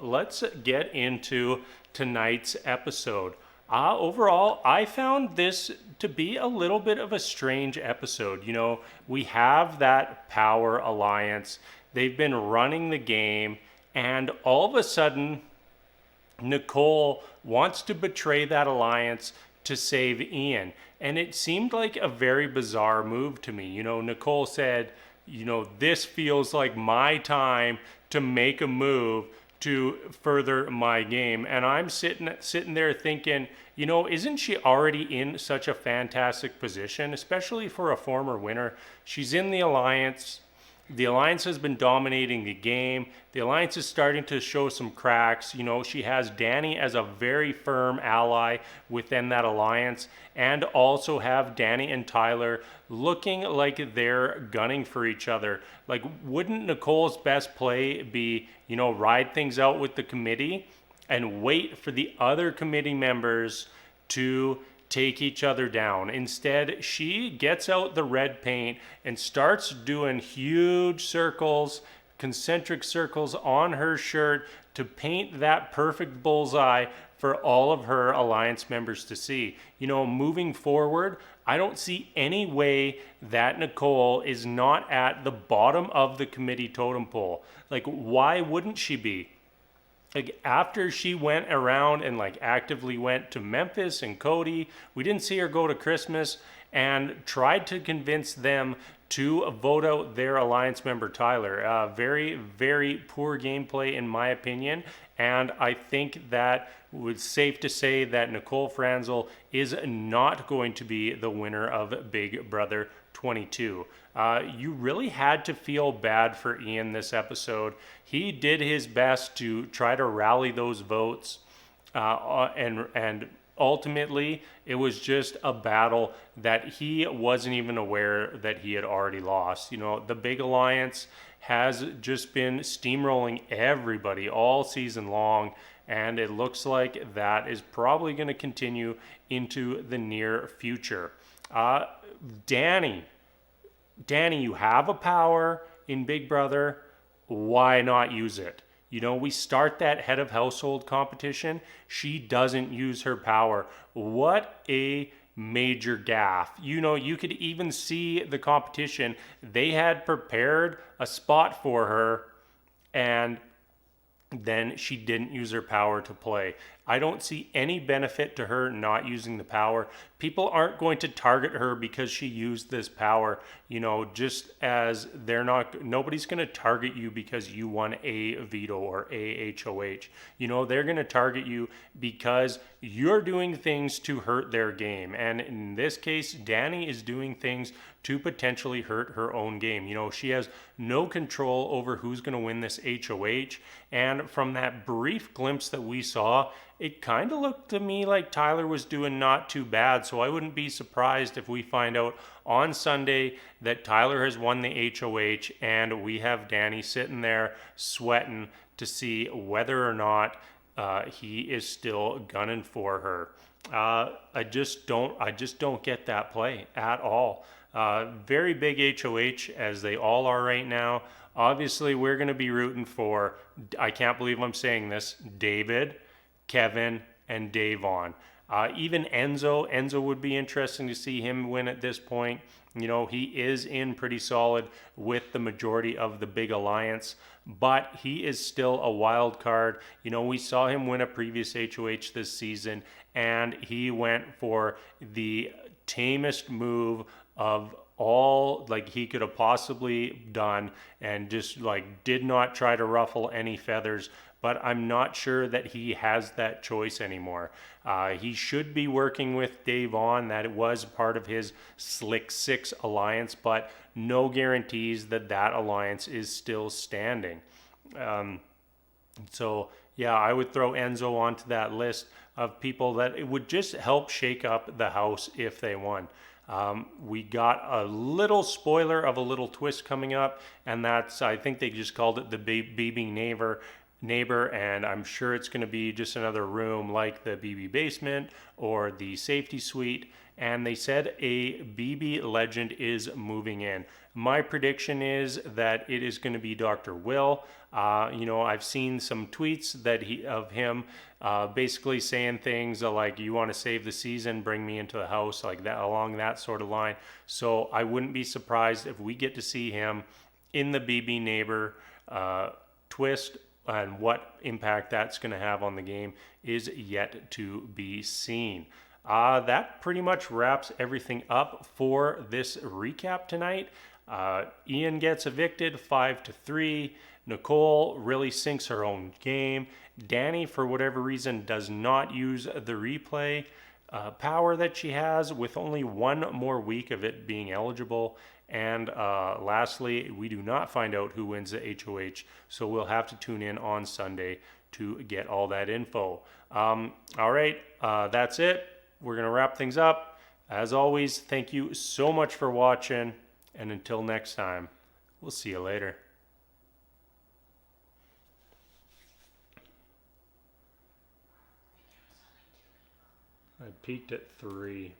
Let's get into tonight's episode. Overall, I found this to be a little bit of a strange episode. We have that power alliance, they've been running the game, and all of a sudden, Nicole wants to betray that alliance to save Ian. And it seemed like a very bizarre move to me. Nicole said, this feels like my time to make a move to further my game. And I'm sitting there thinking, isn't she already in such a fantastic position, especially for a former winner? She's in the alliance. The alliance has been dominating the game. The alliance is starting to show some cracks. She has Dani as a very firm ally within that alliance, and also have Dani and Tyler looking like they're gunning for each other. Like, wouldn't Nicole's best play be, ride things out with the committee and wait for the other committee members to take each other down? Instead, she gets out the red paint and starts doing huge circles, concentric circles on her shirt to paint that perfect bullseye for all of her alliance members to see. Moving forward, I don't see any way that Nicole is not at the bottom of the committee totem pole. Like, why wouldn't she be? Like, after she went around and actively went to Memphis and Cody, we didn't see her go to Christmas, and tried to convince them to vote out their alliance member Tyler. Very, very poor gameplay in my opinion, and I think that it's safe to say that Nicole Franzel is not going to be the winner of Big Brother 22. You really had to feel bad for Ian this episode. He did his best to try to rally those votes, and ultimately it was just a battle that he wasn't even aware that he had already lost. The big alliance has just been steamrolling everybody all season long, and it looks like that is probably going to continue into the near future. Dani, you have a power in Big Brother. Why not use it? We start that head of household competition. She doesn't use her power. What a major gaffe. You could even see the competition. They had prepared a spot for her, and then she didn't use her power to play. I don't see any benefit to her not using the power. People aren't going to target her because she used this power, just as nobody's going to target you because you won a veto or a HOH. They're going to target you because you're doing things to hurt their game. And in this case, Dani is doing things to potentially hurt her own game. She has no control over who's going to win this HOH. And from that brief glimpse that we saw, it kind of looked to me like Tyler was doing not too bad. So I wouldn't be surprised if we find out on Sunday that Tyler has won the HOH, and we have Dani sitting there sweating to see whether or not he is still gunning for her. I just don't get that play at all. Very big HOH, as they all are right now. Obviously, we're going to be rooting for, I can't believe I'm saying this, David, Kevin, and Davon. Even Enzo would be interesting to see him win at this point. He is in pretty solid with the majority of the big alliance, but he is still a wild card. We saw him win a previous HOH this season, and he went for the tamest move of all he could have possibly done, and just did not try to ruffle any feathers. But I'm not sure that he has that choice anymore. He should be working with Davon. That it was part of his Slick Six alliance, but no guarantees that alliance is still standing. So yeah, I would throw Enzo onto that list of people that it would just help shake up the house if they won. We got a little spoiler of a little twist coming up, and that's, I think they just called it the BB neighbor, and I'm sure it's going to be just another room like the BB basement or the safety suite. And they said a BB legend is moving in. My prediction is that it is going to be Dr. Will. I've seen some tweets of him basically saying things like, "You want to save the season, bring me into the house," like that, along that sort of line. So I wouldn't be surprised if we get to see him in the BB Neighbor twist, and what impact that's going to have on the game is yet to be seen. That pretty much wraps everything up for this recap tonight. Ian gets evicted 5-3. Nicole really sinks her own game. Dani, for whatever reason, does not use the replay power that she has, with only one more week of it being eligible. And lastly, we do not find out who wins the HOH, so we'll have to tune in on Sunday to get all that info. All right, that's it. We're going to wrap things up. As always, thank you so much for watching, and until next time, we'll see you later. I peaked at 3.